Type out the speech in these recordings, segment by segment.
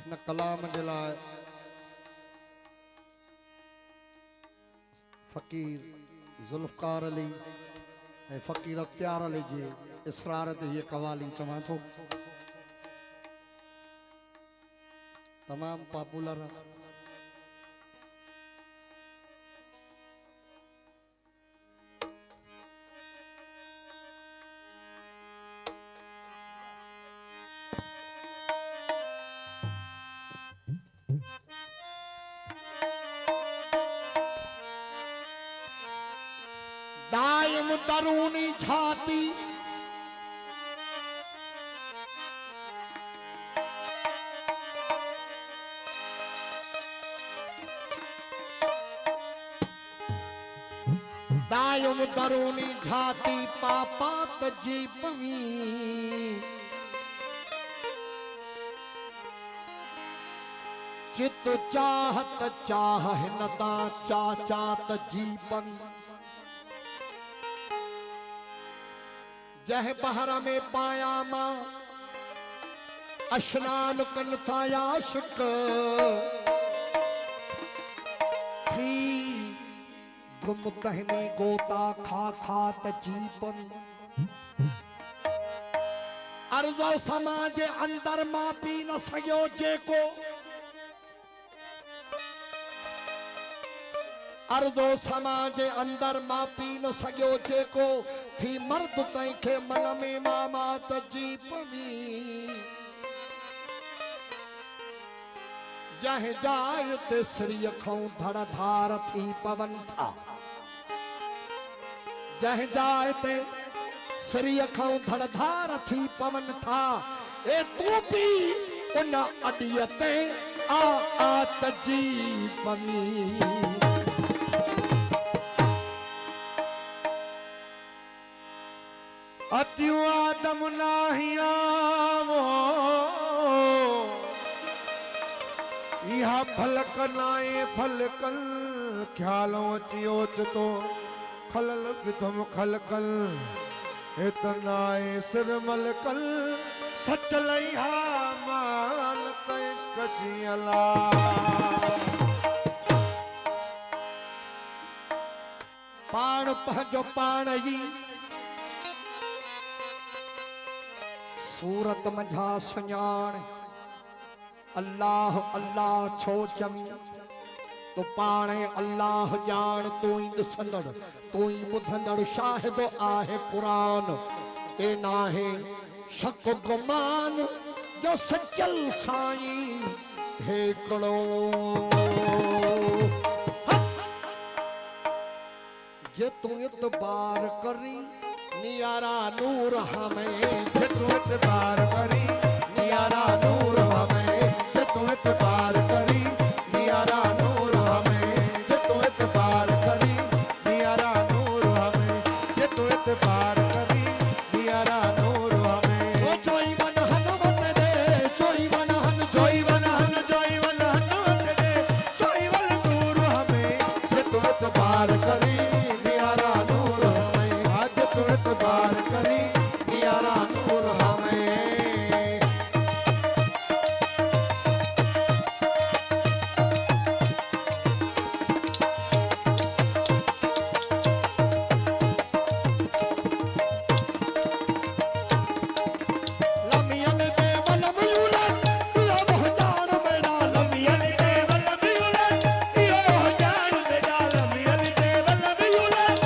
न कलाम जे लाइ फ़कीर ज़ुल्फ़कार अली ऐं फ़कीर अख्तियार अली जी इसरार ते हीअ कवाली चवां थो। तमामु पॉपुलर आहे। दायम दरूनी छाती दायम दरूनी छाती पापात जी पवी चित चाहत चाह नदा चाचात जी पवी जह बहर में पाया मां अशनान कन था आशिक थी गुम तह में गोता खा खात जीपन अर्ज़ो समाज अंदर मां पी न सयो जेको अर्ज़ो समाज अंदर मां पी न सयो जेको थी मर्द तंहिंखे मन में मामात जी पवी जह जाय ते श्री खऊं धड़ धार थी पवन था जह जाय ते श्री खऊं धड़ धार थी पवन था ए तू भी उन अडियते आ आत जी पवी अत्यु आदम नाहियावो इहा फलक नाए फलकल ख्यालों चियोच तो खलल विधम खलकल इतनाए सिर मलकल सच लइहा मान इश्क जियला पाण पंहिंजो पाण ही सूरत मझा सुञाण अल्लाह अल्लाह छो चमी तो पाणे अल्लाह ॼाण तू ही ॾिसंदड़ तू ही ॿुधंदड़ शाहिद आहे क़ुरान ए नाहे शक गुमान जो सचल साईं हिकिड़ो जे तू इतबार करी नियारा नूर हमें जे तू इतबार करी नियारा नूर हमें जे तू इतबार करी नियारा नूर हमें जे तू इतबार करी नियारा नूर हमें जे तू इतबार करी नियारा नूर हमें ओ जोई मन हनुमत दे जोई मन हन जोई वन हन जोई वन हनुमत दे सोई वल नूर हमें जे तू इतबार करी नियारा नूर हमें आज तू इतबार करी नियारा नूर हमें लमियन दे वलम यूलन यो बहुजान मेरा लमियल दे वल बियुलन यो जान बेटा लमियल दे वल बियुलन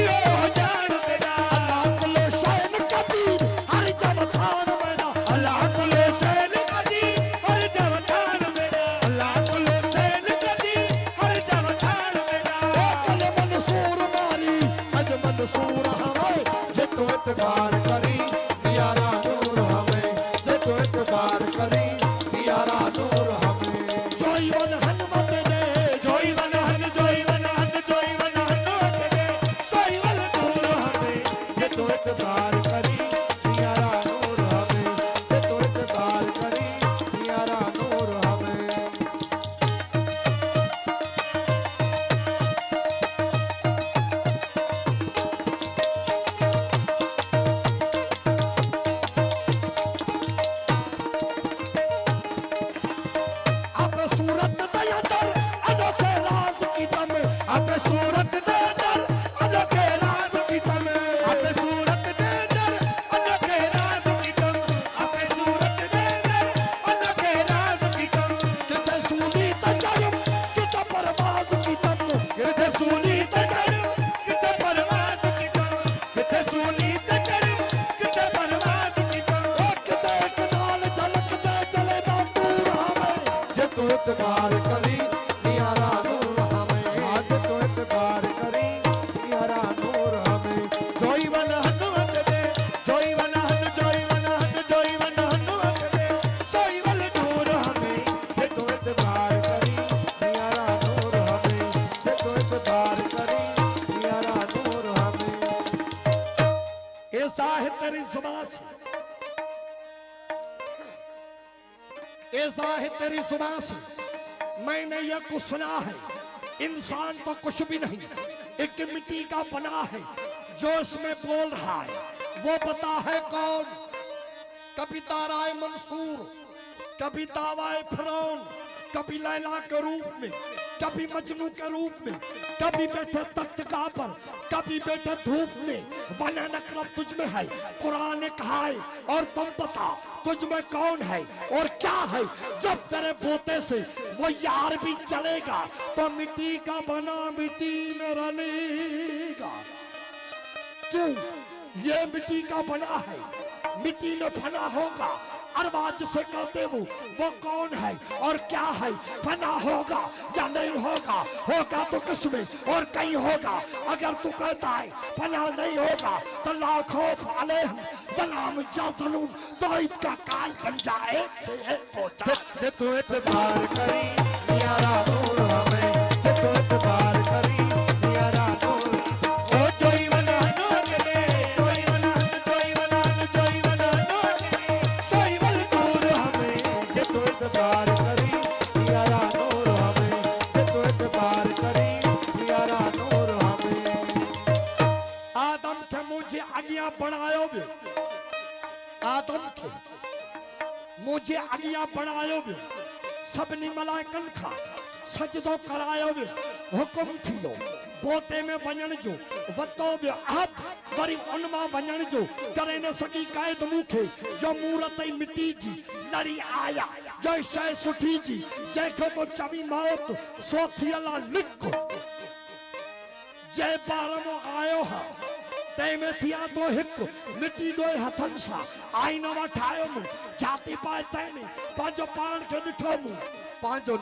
यो जान बेटा अल्लाह कुल शैन कबीर हर जब थान मेरा अल्लाह कुल सैन कदीर हर जवतान बेटा अल्लाह कुल सैन कदीर हर जवतान बेटा ओ कल मंसूर मारी अज मंसूर हमें जे तू इतबार करी नियारा नूर हमें जे तू इतबार करी नियारा नूर हमें जोई मन हनुमत दे जोई वन हन जोई वन हन जोई वन हन दे सोई वल नूर हमें जे तू इतबार करी नियारा नूर हमें जे तू इतबार करी नियारा नूर हमें एतबार करी नियारा नूर हमें आज तो एतबार करी नियारा नूर हमें जोई वन हनुमत दे जोई वन हन जोई वन हन जोई वन हनुमत दे सोई वल नूर हमें जे तो एतबार करी नियारा नूर हमें जे तो एतबार करी नियारा नूर हमें ऐसा है तेरी जुबान से ऐसा है तेरी जुबान से मैंने यह कुछ सुना है इंसान तो कुछ भी नहीं एक मिट्टी का बना है जो इसमें बोल रहा है वो पता है कौन कभी ताराए मंसूर कभी दावाए फिरौन कभी लैला के रूप में कभी मजनू के रूप में कभी बैठे तख्तगाह पर कभी बैठे धूप में वना नकरब तुझ में है कुरान ने कहा है और तुम पता तुझ में कौन है और क्या है जब तेरे पोते से वो यार भी चलेगा तो मिट्टी का बना मिट्टी में रलेगा क्यों ये मिट्टी का बना है मिट्टी में फना होगा अरबाज से कहते हो वो कौन है और क्या है फना होगा या नहीं होगा तो किसमें और कहीं होगा अगर तू कहता है फना नहीं होगा तो लाखों फाले हम सलाम जासलूम तो इसका काल बन जाए से पोता जे तो एतबार करी नियारा नूर हमें जे तो एतबार करी नियारा नूर ओ जोई वन हनुमत दे जोई वन हन जोई वन हन जोई वन हनुमत दे सोई वल नूर हमें जे तो एतबार करी नियारा नूर हमें जे तो एतबार करी नियारा नूर हमें आदम थे मुझे आज्ञा बढ़ायो बे आदम थे मुझे आज्ञा बढ़ायो बे सबनी मलाइकन खा सजदो करायो बे हुकुम थियो पोते में वञण जो वतो बे अब वरी उनमा वञण जो करे न सकी कायद मुखे जो मूरत ई मिट्टी जी लड़ी आया जो शय सुठी जी जंहिंखे तो चवी मौत सो थियला लिख जय बारमो आयो हा तै में थिया तो हिक मिट्टी दोए हथन सा आईना मा ठायो मु जाति पाए तै ने पांजो पाण के ॾिठो मु पांजो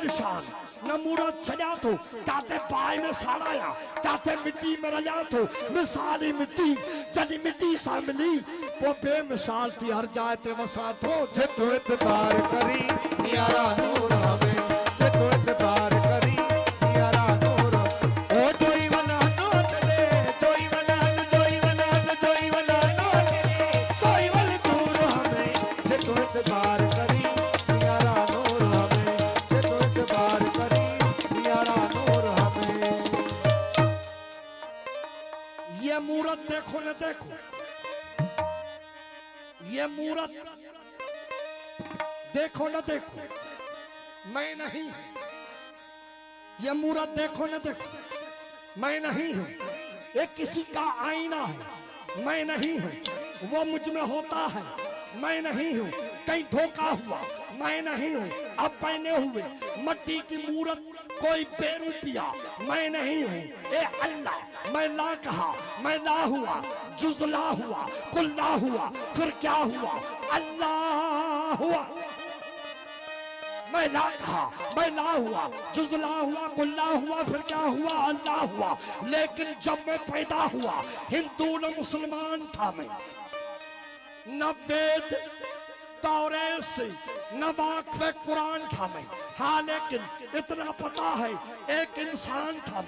निशान न मूरत छॾिया थो काथे पाए में साड़ाया काथे मिट्टी में रलिया थो मिसाली मिट्टी जॾहिं मिट्टी सां मिली पोइ बेमिसाल थी हर जाइ ते वसा थो जे तो एतबार करी नियारा नूर हमें जे तो एतबार करी नियारा नूर ओ जोई वन हनुमत दे जोई वन हन जोई वन हन जोई वन हनुमत दे सोई वल नूर हमें जे तो एतबार करी नियारा नूर हमें जे तो एतबार करी नियारा नूर हमें ये मूरत देखो न देखो ये मूरत देखो न देखो मैं नहीं हूं ये मूरत देखो न देखो मैं नहीं हूं ये किसी का आईना है मैं नहीं हूं वो मुझ में होता है मैं नहीं हूं कहीं धोखा हुआ मैं नहीं हूं अब पहने हुए मट्टी की मूरत कोई बेरूपिया मैं नहीं हूं ए अल्लाह मैं ला कहा मैं ला हुआ जुजला हुआ कुल्ला हुआ फिर क्या हुआ अल्लाह हुआ मैं ला कहा मैं ला हुआ जुजला हुआ कुल्ला हुआ फिर क्या हुआ अल्लाह हुआ लेकिन जब मैं पैदा हुआ हिंदू न मुसलमान था मैं न वेद तौरेत से न वाक़िफ़ कुरान था मैं लेकिन इतना पता है एक इंसान था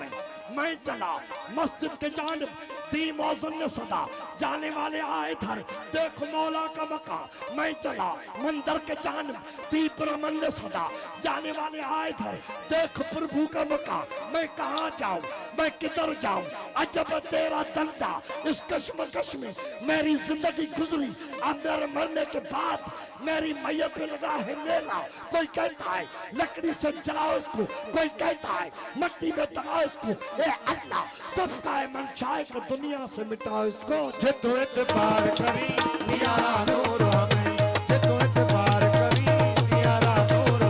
मैं चला मस्जिद के जानिब दी मौज़िन ने सदा जाने वाले आए थे देख मौला का मका मैं चला मंदिर के जानिब दी ब्रह्मन ने सदा जाने वाले आए थे देख प्रभु का मका मैं कहाँ जाऊं मैं किधर जाऊं अजब तेरा धंधा इस कश्मकश में मेरी जिंदगी गुजरी अब मेरे मरने के बाद मेरी मैयत पे लगा है मेला कोई कहता है लकड़ी से जलाओ इसको कोई कहता है मट्टी में दबाओ इसको ए अल्लाह सबका है मन चाहे कि दुनिया से मिटाओ इसको जे तो एतबार करी नियारा नूर हमें जे तो एतबार करी नियारा नूर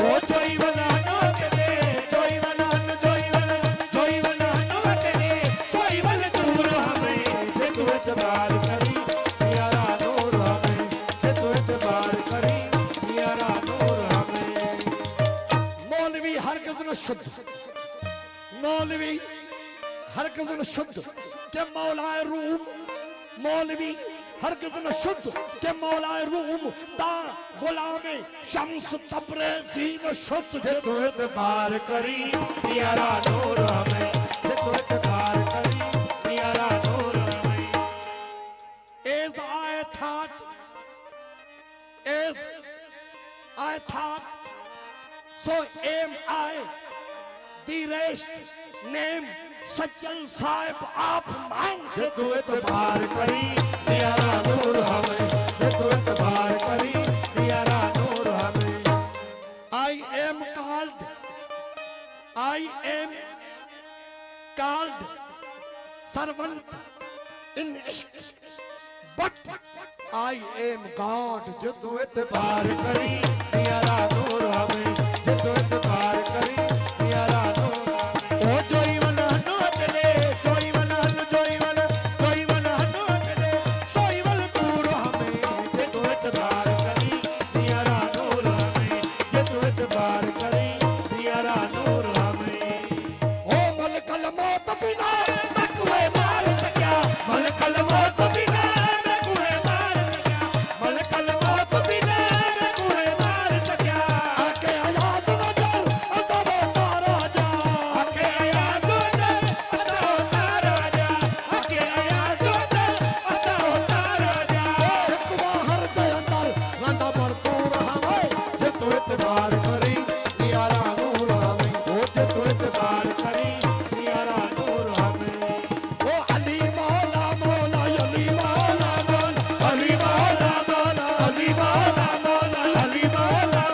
ओ जोई वन हनुमत दे जोई वन हन जोई वन जोई वन हनुमत दे सोई वल नूर हमें जे तो एतबार करी नियारा नूर हमें जे तो एतबार करी नियारा हर किसी शुद्ध के मौलाए रूम मौलवी हर किसी शुद्ध के मौलाए रूम ता गुलामे शम्स तबरेज़ी व शुद्ध जे तू इतबार करी प्यारा नूर हमें जे तू इतबार करी प्यारा नूर हमें as I thought so am I the rest name सज्जन साहिब आप मान जे तू इतबार करी प्यारा नूर हमें जे तू इतबार करी प्यारा नूर हमें I am called servant in but I am God जे तू इतबार करी प्यारा नूर हमें जे तू इतबार करी प्यारा नूर ओ जोई मन हनो चले जोई मन हन जोई मन हनो चले सोई वल नूर हमें जे तू इतबार करी प्यारा नूर हमें जे तू इतबार करी प्यारा नूर हमें ओ मलकल मौत बिना मैं कुए मार सकिया मलकल मौत बिना मैं कुए मार सकिया मलकल मौत बिना मैं कुए मार सकिया आके आयात नजर असब तारा जा आके आया सुंदर असा होता राजा आके आया सुंदर असा होता राजा एक बाहर दे अंदर रंदा भरपूर हमें जे तू इतबार करी प्यारा नूर हमें ओ जे तू इतबार करी प्यारा नूर हमें ओ अली मौला मौला अली मौला मौला अली मौला मौला अली मौला मौला अली मौला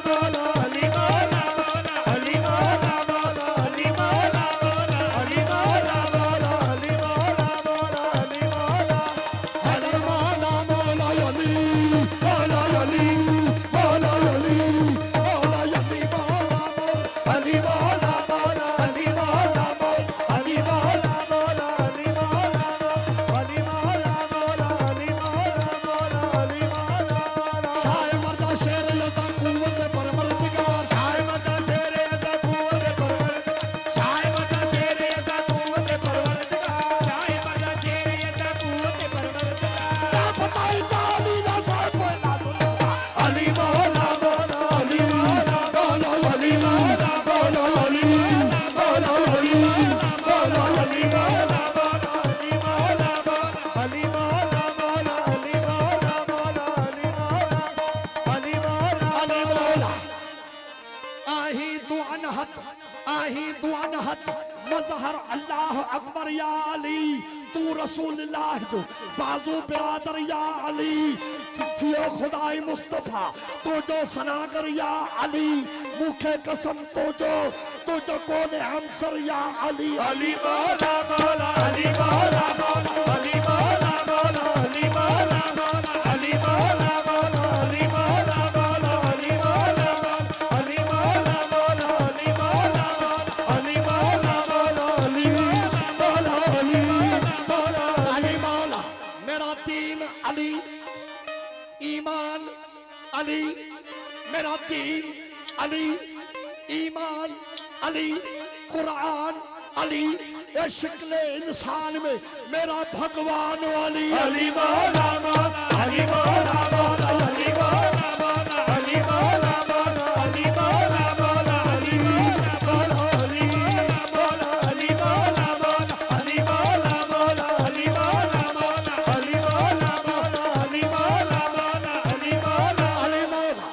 मौला अली मौला मौला अली मौला मौला अली मौला मौला अली मौला मौला अली मौला मौला अली मौला हैदर मौला मौला अली मौला अली मौला अली मौला अली मौला मौला अली मौला मौला अली मौला मौला अली मौला मौला अली मौला अली मौला मौला अली मौला मौला अली मौला मौला शाह मर्दा शेर लता कुव्वत परवरदिगार शाय मता शेरे ऐसा कुवत परवरदिगार शाय मता शेरे ऐसा कुवत परवरदिगार शाय मता शेरे ऐसा कुवत परवरदिगार क्या पता इताली दा साहब कोई ना सुनता अली मौला मौला अली मौला मौला अली मौला मौला अली मौला अली मौला अली मौला मौला अली मौला मौला अली मौला मौला अली मौला मौला अली मौला अली मौला अली मौला आही तू अनहत मजहर अल्लाह अकबर या अली तू रसूलुल्लाह जो बाजू बिरादर या अली थियो खुदाई मुस्तफा तो जो सनागर या अली मुखे कसम तो जो कोने हमसर या अली अली मौला मौला अली मौला मौला अली मौला मौला अली मौला मौला अली मौला मौला अली मौला मौला अली मौला मौला अली मौला मौला अली मौला मौला अली मौला मौला अली मौला अली मौला अली मौला मेरा दीन अली ईमान अली मेरा दीन अली ईमान अली कुरान अली ये शक्ल इंसान में मेरा भगवान अली अली मौला मौला अली मौला मौला अली मौला मौला अली मौला मौला अली मौला मौला अली मौला अली मौला अली मौला मौला अली मौला मौला अली मौला मौला अली मौला मौला अली मौला मौला अली मौला अली मौला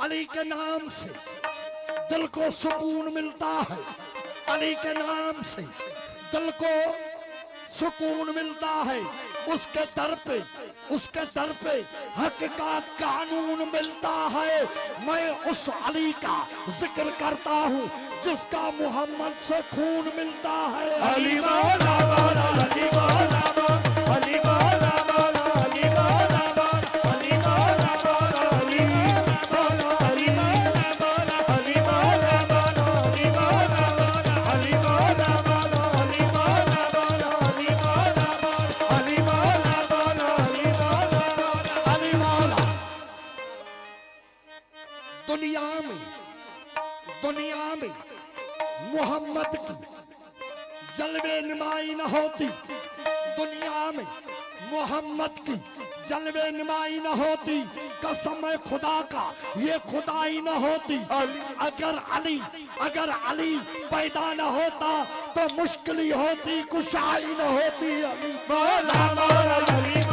अली के नाम से दिल को सुकून मिलता है अली के नाम से दिल को सुकून मिलता है उसके दर पे हक का कानून मिलता है मैं उस अली का जिक्र करता हूँ जिसका मोहम्मद से खून मिलता है अली मौला मौला अली मौला मौला अली मौला मौला अली मौला मौला अली मौला मौला अली मौला अली मौला मौला अली मौला मौला अली मौला मौला अली मौला मौला अली मौला मौला अली मौला मौला अली मौला मौला अली मौला मौला अली मौला दुनिया में नुमाई न होती दुनिया में, मोहम्मद की जलवे नुमाई न होती, कसम है खुदा का ये खुदाई न होती। अगर अली पैदा न होता तो मुश्किल ही होती, कुशाई न होती। अली मौला मौला अली